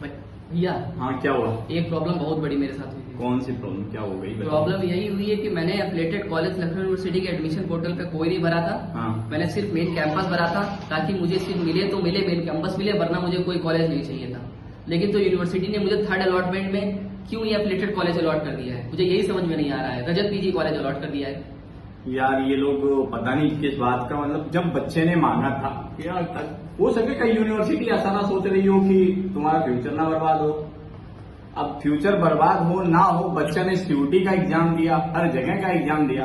भैया हाँ, क्या हुआ? एक प्रॉब्लम बहुत बड़ी मेरे साथ हुई थी। कौन सी प्रॉब्लम, क्या हो गई? प्रॉब्लम यही हुई है कि मैंने एफिलिएटेड कॉलेज लखनऊ यूनिवर्सिटी के एडमिशन पोर्टल पे कोई नहीं भरा था। हाँ। मैंने सिर्फ मेन कैंपस भरा था ताकि मुझे सीट मिले तो मिले, मेन कैंपस मिले, वरना मुझे कोई कॉलेज नहीं चाहिए था। लेकिन तो यूनिवर्सिटी ने मुझे थर्ड अलॉटमेंट में क्यों ये एफिलिएटेड कॉलेज अलॉट कर दिया है, मुझे यही समझ में नहीं आ रहा है। रजत पीजी कॉलेज अलॉट कर दिया है। यार ये लोग पता नहीं किस बात का, मतलब जब बच्चे ने मांगा था, यार हो सके कई यूनिवर्सिटी ऐसा ना सोच रही हो कि तुम्हारा फ्यूचर ना बर्बाद हो। अब फ्यूचर बर्बाद हो ना हो, बच्चा ने सीयूटी का एग्जाम दिया, हर जगह का एग्जाम दिया,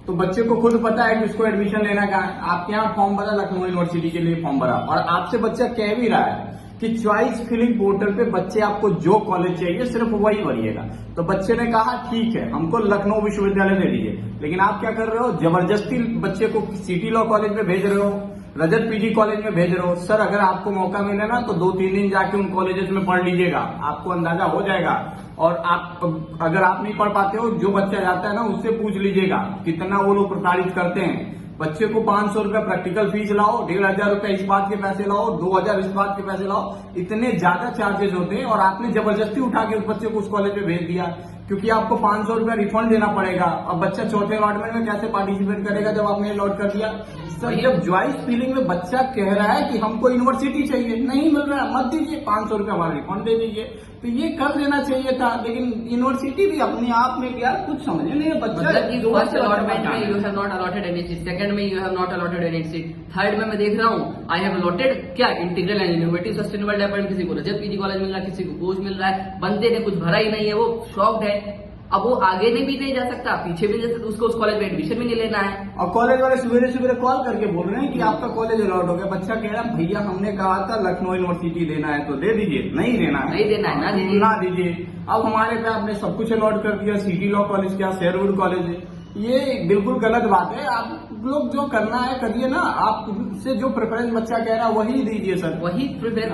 तो बच्चे को खुद पता है कि उसको एडमिशन लेना कहाँ है। आपके यहाँ फॉर्म भरा, लखनऊ यूनिवर्सिटी के लिए फॉर्म भरा, और आपसे बच्चा कह भी रहा है कि चॉइस फिलिंग पोर्टल पे बच्चे आपको जो कॉलेज चाहिए सिर्फ वही भरिएगा। तो बच्चे ने कहा ठीक है, हमको लखनऊ विश्वविद्यालय दे दीजिए। लेकिन आप क्या कर रहे हो, जबरदस्ती बच्चे को सिटी लॉ कॉलेज में भेज रहे हो, रजत पीजी कॉलेज में भेज रहे हो। सर अगर आपको मौका मिले ना तो 2-3 दिन जाके उन कॉलेजेस में पढ़ लीजिएगा, आपको अंदाजा हो जाएगा। और आप अगर आप नहीं पढ़ पाते हो, जो बच्चा जाता है ना उससे पूछ लीजिएगा कितना वो लोग प्रताड़ित करते हैं। बच्चे को 500 रुपया प्रैक्टिकल फीस लाओ, 1500 रुपया इस बात के पैसे लाओ, 2000 इस बात के पैसे लाओ, इतने ज्यादा चार्जेस होते हैं। और आपने जबरदस्ती उठा के उस बच्चे को उस कॉलेज में भेज दिया, क्योंकि आपको 500 रुपया रिफंड देना पड़ेगा। अब बच्चा चौथे अलॉटमेंट में कैसे पार्टिसिपेट करेगा जब आपने अलॉट कर दिया? सर जब ज्वाइस फीलिंग में बच्चा कह रहा है कि हमको यूनिवर्सिटी चाहिए, नहीं मिल रहा है, मत दीजिए, 500 रुपया हमारा रिफंड दे दीजिए। तो ये कर लेना चाहिए था, लेकिन यूनिवर्सिटी भी अपने आप में क्या कुछ समझ नहीं है। बच्चा फर्स्ट अलॉटमेंट में you have not allotted any seat, second में you have not allotted any seat, third में मैं देख रहा हूँ आई हैव अलॉटेड क्या integral and innovative sustainable development, किसी को रजत पीजी कॉलेज मिल रहा है, किसी को कोच मिल रहा है। बंदे ने कुछ भरा ही नहीं है, वो शॉक्ड है। अब वो आगे भी नहीं जा सकता, पीछे भी नहीं जा सकता, उसको उस कॉलेज में एडमिशन भी नहीं लेना है। और कॉलेज वाले सवेरे सवेरे कॉल करके बोल रहे हैं कि आपका कॉलेज अलॉट हो गया। बच्चा कह रहा है भैया हमने कहा था लखनऊ यूनिवर्सिटी देना है तो दे दीजिए, नहीं देना है, नहीं देना है, ना दीजिए। अब हमारे पे आपने सब कुछ अलॉट कर दिया, सिटी लॉ कॉलेज क्या शेरवुड कॉलेज है, ये बिल्कुल गलत बात है। आप लोग जो करना है करिए ना, आपसे जो प्रेफरेंस बच्चा कह रहा है वही दीजिए सर। वही प्रेफरेंस।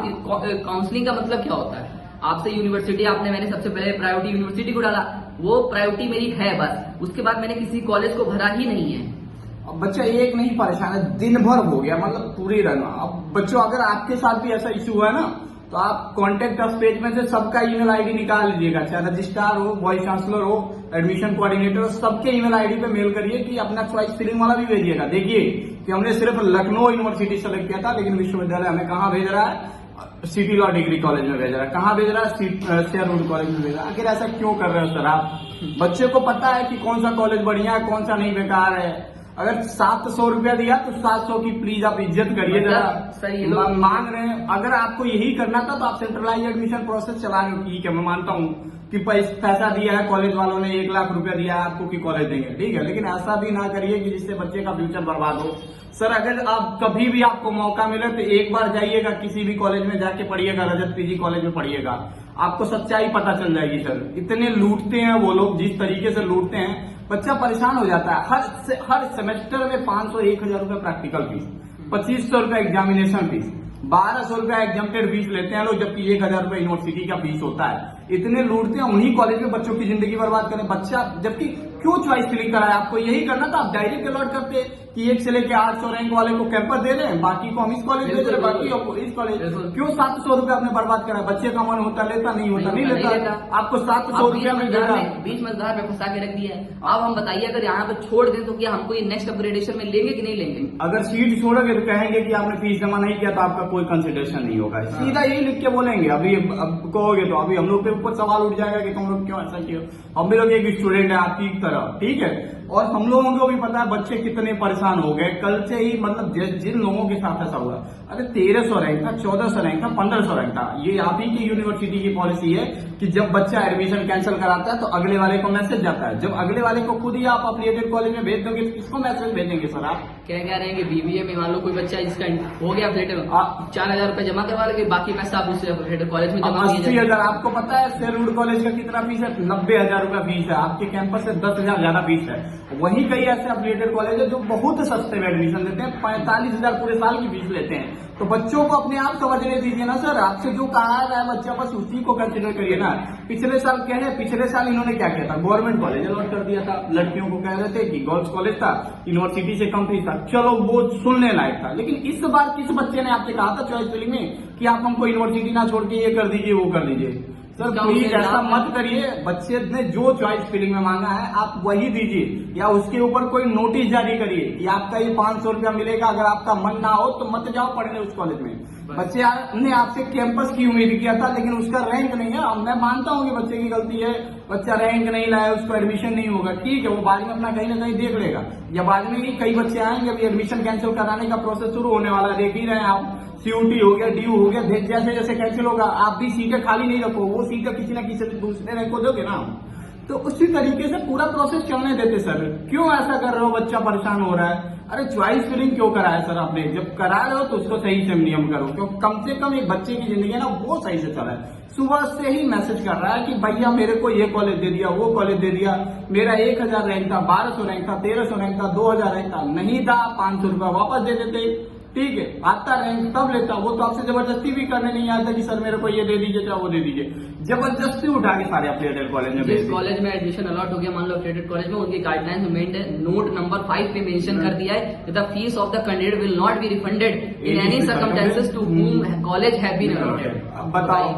काउंसलिंग का मतलब क्या होता है? आपसे यूनिवर्सिटी, आपने मैंने सबसे पहले प्रायोरिटी यूनिवर्सिटी को डाला, वो प्रायोरिटी मेरी है बस, उसके बाद मैंने किसी कॉलेज को भरा ही नहीं है। अब बच्चा एक नहीं परेशान है, दिन भर हो गया, मतलब पूरी रहना। अब बच्चों अगर आपके साथ भी ऐसा इश्यू हुआ है ना, तो आप कॉन्टेक्ट अस पेज में से सबका ईमेल आईडी निकाल लीजिएगा, चाहे रजिस्ट्रार हो, वाइस चांसलर हो, एडमिशन कोऑर्डिनेटर हो, सबके ईमेल आईडी पे मेल करिए कि अपना चॉइस फिलिंग वाला भी भेजिएगा। देखिए कि हमने सिर्फ लखनऊ यूनिवर्सिटी सेलेक्ट किया था, लेकिन विश्वविद्यालय हमें कहाँ भेज रहा है, सिटी लॉ डिग्री कॉलेज में भेज रहा है, कहाँ भेज रहा है, शेरवुड कॉलेज में भेज रहा है। आखिर ऐसा क्यों कर रहे हो सर आप? बच्चे को पता है कि कौन सा कॉलेज बढ़िया है, कौन सा नहीं, बेकार है। अगर 700 रुपया दिया तो 700 की प्लीज आप इज्जत करिए जरा। सही मांग रहे हैं, अगर आपको यही करना था तो आप सेंट्रलाइज एडमिशन प्रोसेस चला रहे हो, ठीक है, मैं मानता हूँ कि पैसा दिया है कॉलेज वालों ने, 1 लाख रुपया दिया है आपको कि कॉलेज देंगे, ठीक है, लेकिन ऐसा भी ना करिए कि जिससे बच्चे का फ्यूचर बर्बाद हो। सर अगर आप कभी भी आपको मौका मिले तो एक बार जाइएगा, किसी भी कॉलेज में जाके पढ़िएगा, रजत पीजी कॉलेज में पढ़िएगा, आपको सच्चाई पता चल जाएगी। सर इतने लूटते हैं वो लोग, जिस तरीके से लूटते हैं बच्चा परेशान हो जाता है। हर सेमेस्टर में 500-1000 रुपया प्रैक्टिकल फीस, 2500 रुपया एग्जामिनेशन फीस, 1200 रुपया एग्जाम्प्टेड फीस लेते हैं लोग, जबकि 1000 रुपया यूनिवर्सिटी का फीस होता है। इतने लूटते हैं, उन्हीं कॉलेज में बच्चों की जिंदगी बर्बाद करें। बच्चा जबकि क्यों चॉइस फिलिंग कराया? आपको यही करना था, आप डायरेक्ट अलॉट करते कि 1 से लेके 800 रैंक वाले को कैंपस दे रहे हैं, बाकी को हम इस कॉलेज दे रहे हैं, बाकी को इस कॉलेज। क्यों 700 रुपया आपने बर्बाद करा? बच्चे का मन होता लेता, नहीं होता नहीं लेता। आपको 700 रुपया में बीच में धार में फंसा के रख दिया है। अब हम बताइए अगर यहाँ पे छोड़ दें तो क्या हमको ये नेक्स्ट अपग्रेडेशन में लेंगे कि नहीं लेंगे? अगर सीट छोड़ोगे तो कहेंगे कि आपने फीस जमा नहीं किया तो आपका कोई कंसिडरेशन नहीं होगा, सीधा यही लिख के बोलेंगे। अभी अब कहोगे तो अभी हम लोग के ऊपर सवाल उठ जाएगा कि तुम लोग क्यों ऐसा किया। हम भी लोग एक स्टूडेंट है आपकी तरह, ठीक है, और हम लोगों को भी पता है बच्चे कितने परेशान हो गए कल से ही। मतलब जिन लोगों के साथ ऐसा हुआ, अगर 1300 रैंक था, 1400 रैंक था, 1500 रैंक था, ये आप ही की यूनिवर्सिटी की पॉलिसी है कि जब बच्चा एडमिशन कैंसिल कराता है तो अगले वाले को मैसेज जाता है। जब अगले वाले को खुद ही आप अफिलिएटेड कॉलेज में भेज दोगे तो किसको मैसेज भेजेंगे सर आप? क्या कह रहे हैं कि बीबीए में मान लो कोई बच्चा जिसका हो गया अफिलिएटेड, 4000 रुपए जमा करवा लेंगे, बाकी पैसा आप उससे अफिलिएटेड कॉलेज में जमा 80,000। आपको पता है शेरवुड कॉलेज का कितना फीस है? 90,000 रुपया फीस है। आपके कैंपस से 10,000 ज्यादा फीस है। वहीं कई ऐसे अफिलिएटेड कॉलेज है जो बहुत सस्ते में एडमिशन देते हैं, 45,000 पूरे साल की फीस लेते हैं। तो तो बच्चों को अपने आप समझने दीजिए ना सर, आपसे जो कहा रहा है बच्चा बस उसी को कंसिडर करिए ना। पिछले साल क्या है, पिछले साल इन्होंने क्या किया था, गवर्नमेंट कॉलेज अलॉट कर दिया था, लड़कियों को कह रहे थे कि गर्ल्स कॉलेज था, यूनिवर्सिटी से कम फीस था, चलो वो सुनने लायक था। लेकिन इस बार किस बच्चे ने आपसे कहा था चॉइस फिलिंग में कि आप हमको यूनिवर्सिटी ना छोड़ के ये कर दीजिए वो कर दीजिए? सर प्लीज ऐसा मत करिए, बच्चे ने जो चॉइस फिलिंग में मांगा है आप वही दीजिए, या उसके ऊपर कोई नोटिस जारी करिए कि आपका ये 500 रुपया मिलेगा, अगर आपका मन ना हो तो मत जाओ पढ़ने उस कॉलेज में। बच्चे ने आपसे कैंपस की उम्मीद किया था, लेकिन उसका रैंक नहीं है। मैं मानता हूँ कि बच्चे की गलती है, बच्चा रैंक नहीं लाया, उसको एडमिशन नहीं होगा, ठीक है, वो बाद में अपना कहीं ना कहीं देख लेगा, या बाद में ही कई बच्चे आएंगे, अभी एडमिशन कैंसिल कराने का प्रोसेस शुरू होने वाला है, देख ही रहे हैं आप, CUT हो गया, DU हो गया, जैसे जैसे कैंसिल होगा आप भी सीटें खाली नहीं रखो, वो सीटें किसी न किसी दूसरे रैंक को दोगे ना। तो उसी तरीके से पूरा प्रोसेस चलने देते सर, क्यों ऐसा कर रहे हो, बच्चा परेशान हो रहा है। अरे चॉइस फिलिंग क्यों कराया सर आपने, जब करा रहे हो तो उसको सही से नियम करो, क्योंकि कम से कम एक बच्चे की जिंदगी है ना वो सही से चला है। सुबह से ही मैसेज कर रहा है कि भैया मेरे को ये कॉलेज दे दिया, वो कॉलेज दे दिया, मेरा 1000 रैंक था, 1200 रैंक था, 1300 रैंक था, 2000 रैंक था, नहीं था 500 रुपया वापस दे देते, ठीक है, आता रैंक तब लेता। वो तो आपसे जबरदस्ती भी करने नहीं आता कि सर मेरे को ये दे दीजिए चाहे वो दे दीजिए, जबरदस्ती उठा के सारे अफिलिएटेड कॉलेज में जिस कॉलेज में एडमिशन अलॉट हो गया, मान लो अफिलिएटेड कॉलेज में, उनकी गाइडलाइंस में नोट नंबर 5 पे मेंशन कर दिया है the fees of the candidate will not be refunded in any circumstances to whom college have been allotted. अब बताओ,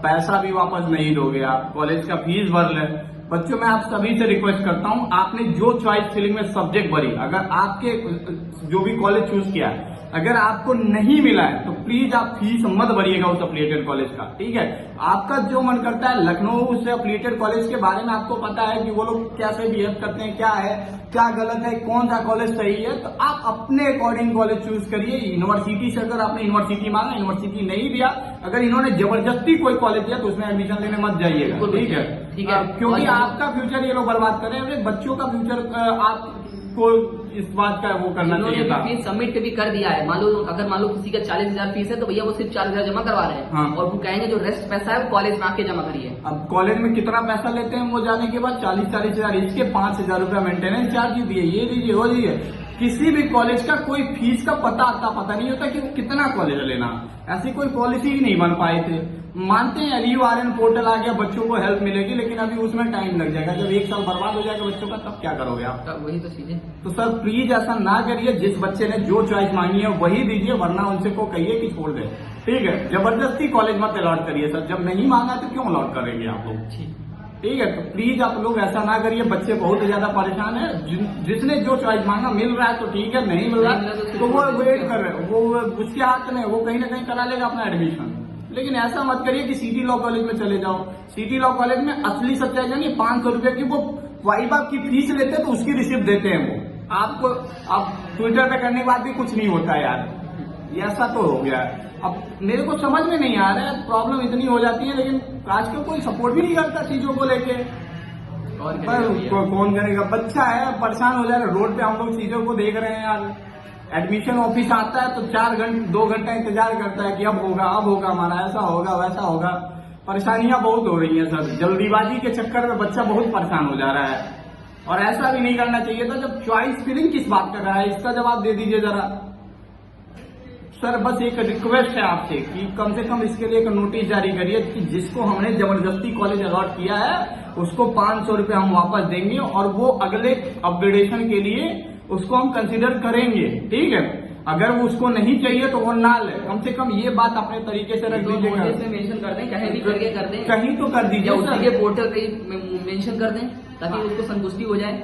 पैसा भी वापस नहीं दोगे आप, कॉलेज का फीस भर ले। बच्चों मैं आप सभी से रिक्वेस्ट करता हूं, आपने जो चॉइस फिलिंग में सब्जेक्ट भरी, अगर आपके जो भी कॉलेज चूज किया है अगर आपको नहीं मिला है तो प्लीज आप फीस मत भरिएगा उस अफिलिएटेड कॉलेज का, ठीक है। आपका जो मन करता है, लखनऊ उससे अफिलिएटेड कॉलेज के बारे में आपको पता है कि वो लोग कैसे बिहेव करते हैं, क्या है क्या गलत है, कौन सा कॉलेज सही है, तो आप अपने अकॉर्डिंग कॉलेज चूज करिए। यूनिवर्सिटी से अगर आपने यूनिवर्सिटी मांगा, यूनिवर्सिटी नहीं दिया, अगर इन्होंने जबरदस्ती कोई कॉलेज दिया तो उसमें एडमिशन लेने मत जाइएगा, ठीक है, ठीक है, क्योंकि आपका फ्यूचर ये लोग बर्बाद कर रहे हैं, बच्चों का फ्यूचर आपको इस बात का वो करना चाहिए था। फीस सबमिट भी कर दिया है, मान लो किसी का 40,000 फीस है तो भैया वो सिर्फ 4,000 जमा करवा रहे हैं, हाँ। और वो कहेंगे जो रेस्ट पैसा है वो कॉलेज में आके जमा करिए। अब कॉलेज में कितना पैसा लेते हैं वो जाने के बाद 40,000, इसके 5,000 रुपया मेंटेनेंस चार्ज दिए, ये दीजिए वो दीजिए। किसी भी कॉलेज का कोई फीस का पता नहीं होता कि कितना कॉलेज लेना, ऐसी कोई पॉलिसी ही नहीं बन पाए थे। मानते हैं RURN पोर्टल आ गया, बच्चों को हेल्प मिलेगी, लेकिन अभी उसमें टाइम लग जाएगा, जब 1 साल बर्बाद हो जाएगा बच्चों का तब क्या करोगे आप? वही तो चीजें। तो सर प्लीज ऐसा ना करिए, जिस बच्चे ने जो चॉइस मांगी है वही दीजिए, वरना उनसे को कहिए कि छोड़ दे, ठीक है। जबरदस्ती कॉलेज मत अलॉट करिए सर, जब नहीं मांगा तो क्यों अलॉट करेंगे आप लोग, ठीक है। तो प्लीज आप लोग ऐसा ना करिए, बच्चे बहुत ज्यादा परेशान है। जिसने जो चॉइस मांगा मिल रहा है तो ठीक है, नहीं मिल रहा है तो वो वेट कर रहे हैं, वो उसके हाथ में, वो कहीं ना कहीं करा लेगा अपना एडमिशन। लेकिन ऐसा मत करिए कि सिटी लॉ कॉलेज में चले जाओ। सिटी लॉ कॉलेज में असली सच्चाई जानिए, 500 रुपए की वो वाइबा की फीस लेते हैं तो उसकी रिसिप्ट देते हैं वो आपको। अब ट्विटर पे करने के बाद भी कुछ नहीं होता है यार, ये ऐसा तो हो गया है। अब मेरे को समझ में नहीं आ रहा है, प्रॉब्लम इतनी हो जाती है, लेकिन आजकल कोई सपोर्ट भी नहीं करता चीजों को लेके। कौन करेगा, बच्चा है परेशान हो जा रहा है, रोड पे हम लोग चीजों को देख रहे हैं यार। एडमिशन ऑफिस आता है तो 2 घंटा इंतजार करता है कि अब होगा हमारा, ऐसा होगा वैसा होगा। परेशानियां बहुत हो रही हैं सर, जल्दीबाजी के चक्कर में बच्चा बहुत परेशान हो जा रहा है, और ऐसा भी नहीं करना चाहिए था। जब चॉइस फिलिंग किस बात कर रहा है, इसका जवाब दे दीजिए जरा सर। बस एक रिक्वेस्ट है आपसे कि कम से कम इसके लिए एक नोटिस जारी करिए कि जिसको हमने जबरदस्ती कॉलेज अलॉट किया है उसको 500 रुपये हम वापस देंगे, और वो अगले अपग्रेडेशन के लिए उसको हम कंसीडर करेंगे, ठीक है। अगर वो उसको नहीं चाहिए तो वो ना ले, कम से कम ये बात अपने तरीके से रख दीजिएगा, मेंशन कर दें, कहीं भी करके कर दें, कहीं तो कर दीजिए, उसके पोर्टल पे मेंशन कर दें ताकि उसको संतुष्टि हो जाए।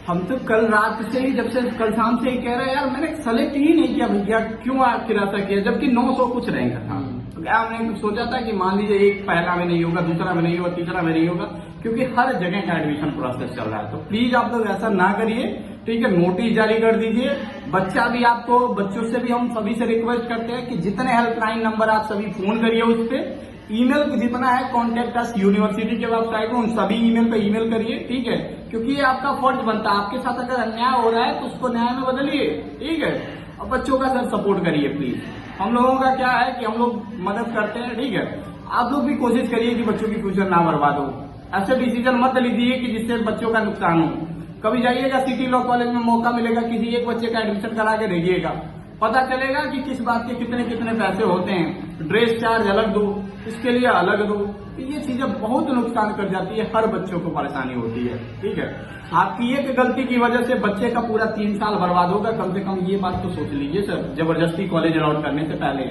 हम तो कल रात से ही, जब से कल शाम से ही कह रहे हैं यार, मैंने सेलेक्ट ही नहीं किया भैया, क्यों आखिर ऐसा किया, जबकि 900 कुछ रहेगा था। तो क्या हमने सोचा था कि मान लीजिए एक पहला में नहीं होगा, दूसरा में नहीं होगा, तीसरा में नहीं होगा, क्योंकि हर जगह का एडमिशन प्रोसेस चल रहा है। तो प्लीज आप लोग ऐसा ना करिए, ठीक है। नोटिस जारी कर दीजिए। बच्चा भी आपको, बच्चों से भी हम सभी से रिक्वेस्ट करते हैं कि जितने हेल्पलाइन नंबर आप सभी फोन करिए उस पर, ईमेल जितना है कॉन्टेक्ट अस यूनिवर्सिटी के वेबसाइट में, उन सभी ईमेल पे ईमेल करिए, ठीक है। क्योंकि ये आपका फर्ज बनता है, आपके साथ अगर अन्याय हो रहा है तो उसको न्याय में बदलिए, ठीक है। और बच्चों का सर सपोर्ट करिए प्लीज। हम लोगों का क्या है कि हम लोग मदद करते हैं, ठीक है। आप लोग भी कोशिश करिए कि बच्चों की फ्यूचर ना बर्बाद हो। ऐसे डिसीजन मत लीजिए कि जिससे बच्चों का नुकसान हो। कभी जाइएगा सिटी लॉ कॉलेज में, मौका मिलेगा किसी एक बच्चे का एडमिशन करा के देखिएगा, पता चलेगा कि किस बात के कितने कितने पैसे होते हैं, ड्रेस चार्ज अलग दो, इसके लिए अलग दो। तो ये चीजें बहुत नुकसान कर जाती है, हर बच्चों को परेशानी होती है। ठीक है, आपकी एक गलती की वजह से बच्चे का पूरा 3 साल बर्बाद होगा, कम से कम ये बात तो सोच लीजिए सर, जबरदस्ती कॉलेज अलाउट करने से पहले।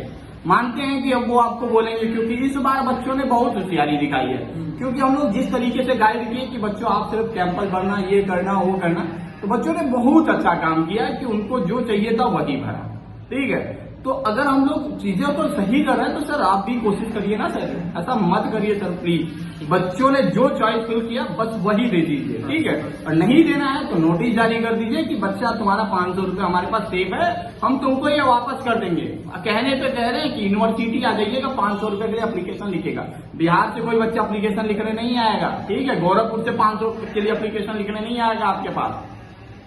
मानते हैं कि अब वो आपको बोलेंगे, क्योंकि इस बार बच्चों ने बहुत होशियारी दिखाई है, क्योंकि हम लोग जिस तरीके से गाइड किए कि बच्चों आप सिर्फ कैंपस भरना, ये करना वो करना, तो बच्चों ने बहुत अच्छा काम किया कि उनको जो चाहिए था वही भरा। ठीक है, तो अगर हम लोग चीजें तो सही कर रहे हैं तो सर आप भी कोशिश करिए ना सर, ऐसा मत करिए सर प्लीज। बच्चों ने जो चॉइस फिल किया बस वही दे दीजिए। ठीक है, और नहीं देना है तो नोटिस जारी कर दीजिए कि बच्चा तुम्हारा 500 रुपये हमारे पास सेफ है, हम तुमको ये वापस कर देंगे। कहने पे कह रहे हैं कि यूनिवर्सिटी आ जाइएगा, 500 रुपये के लिए एप्लीकेशन लिखेगा। बिहार से कोई बच्चा एप्लीकेशन लिखने नहीं आएगा। ठीक है, गोरखपुर से 500 के लिए एप्लीकेशन लिखने नहीं आएगा आपके पास।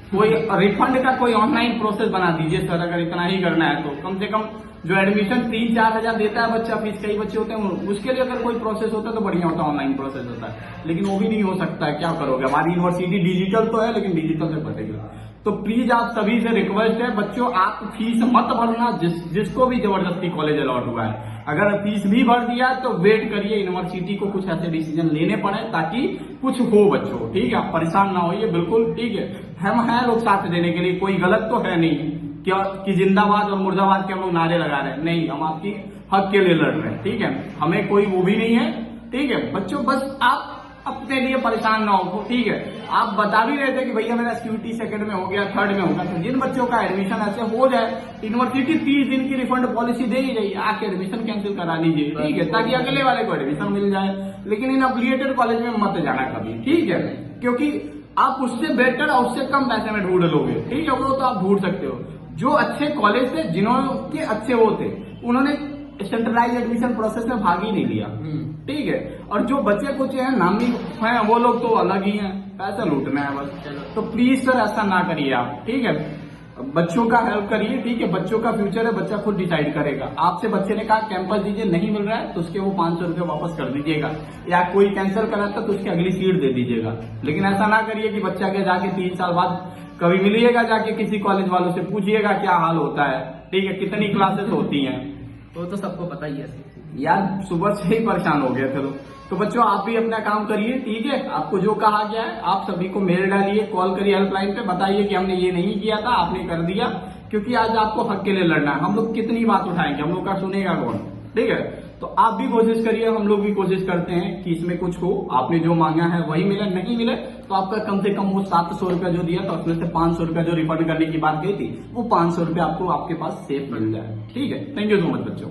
कोई रिफंड का कोई ऑनलाइन प्रोसेस बना दीजिए सर, अगर इतना ही करना है तो। कम से कम जो एडमिशन 3-4 हजार देता है बच्चा फीस, कई बच्चे होते हैं, उसके लिए अगर कोई प्रोसेस होता है तो बढ़िया होता है, ऑनलाइन प्रोसेस होता है। लेकिन वो भी नहीं हो सकता है, क्या करोगे। हमारी यूनिवर्सिटी डिजिटल तो है लेकिन डिजिटल से पड़ेगा। तो प्लीज आप सभी से रिक्वेस्ट है बच्चों, आप फीस मत भरना जिसको भी जबरदस्ती कॉलेज अलॉट हुआ है। अगर फीस भी भर दिया तो वेट करिए, यूनिवर्सिटी को कुछ ऐसे डिसीजन लेने पड़े ताकि कुछ हो बच्चों। ठीक है, आप परेशान ना होइए बिल्कुल। ठीक है, हम हैं लोग साथ देने के लिए, कोई गलत तो है नहीं क्या कि जिंदाबाद और मुर्दाबाद के हम लोग नारे लगा रहे हैं, नहीं, हम आपकी हक के लिए लड़ रहे हैं। ठीक है, हमें कोई वो भी नहीं है। ठीक है बच्चों, बस आप अपने लिए परेशान ना हो। ठीक है, आप बता भी रहे थे कि भैया मेरा सिक्योरिटी सेकंड में हो गया, थर्ड में होगा, तो जिन बच्चों का एडमिशन ऐसे हो जाए, यूनिवर्सिटी 30 दिन की रिफंड पॉलिसी दे ही रही है, आके एडमिशन कैंसिल करा लीजिए। ठीक है, ताकि अगले वाले को एडमिशन मिल जाए। लेकिन इन एफिलिएटेड कॉलेज में मत जाना कभी। ठीक है, क्योंकि आप उससे बेटर और उससे कम पैसे में ढूंढ लोगे। ठीक है, वो तो आप ढूंढ सकते हो। जो अच्छे कॉलेज थे, जिन्होंने अच्छे वो थे, उन्होंने सेंट्रलाइज एडमिशन प्रोसेस में भाग ही नहीं लिया। ठीक है, और जो बच्चे कुछ हैं नामी हैं, वो लोग तो अलग ही हैं, पैसा लूटना है बस। तो प्लीज सर ऐसा ना करिए आप। ठीक है, बच्चों का हेल्प करिए। ठीक है, बच्चों का फ्यूचर है, बच्चा खुद डिसाइड करेगा। आपसे बच्चे ने कहा कैंपस दीजिए, नहीं मिल रहा है तो उसके वो 500 रुपये वापस कर दीजिएगा, या कोई कैंसिल कराता तो उसकी अगली सीट दे दीजिएगा। लेकिन ऐसा ना करिए कि बच्चा के जाके 3 साल बाद कभी मिलिएगा, जाके किसी कॉलेज वालों से पूछिएगा क्या हाल होता है। ठीक है, कितनी क्लासेस होती हैं, वो तो सबको पता ही है यार। सुबह से ही परेशान हो गए थे लोग। तो बच्चों आप भी अपना काम करिए। ठीक है, आपको जो कहा गया है आप सभी को मेल डालिए, कॉल करिए हेल्पलाइन पे, बताइए कि हमने ये नहीं किया था, आपने कर दिया। क्योंकि आज आपको हक के लिए लड़ना है। हम लोग कितनी बात उठाएंगे, हम लोग का सुनेगा कौन। ठीक है, तो आप भी कोशिश करिए, हम लोग भी कोशिश करते हैं कि इसमें कुछ हो। आपने जो मांगा है वही मिले, नहीं मिले तो आपका कम से कम वो 700 रुपया जो दिया था उसमें से 500 रुपया जो रिफंड करने की बात कही थी, वो 500 रुपया आपको आपके पास सेफ मिल जाए। ठीक है, थैंक यू सो मच बच्चों।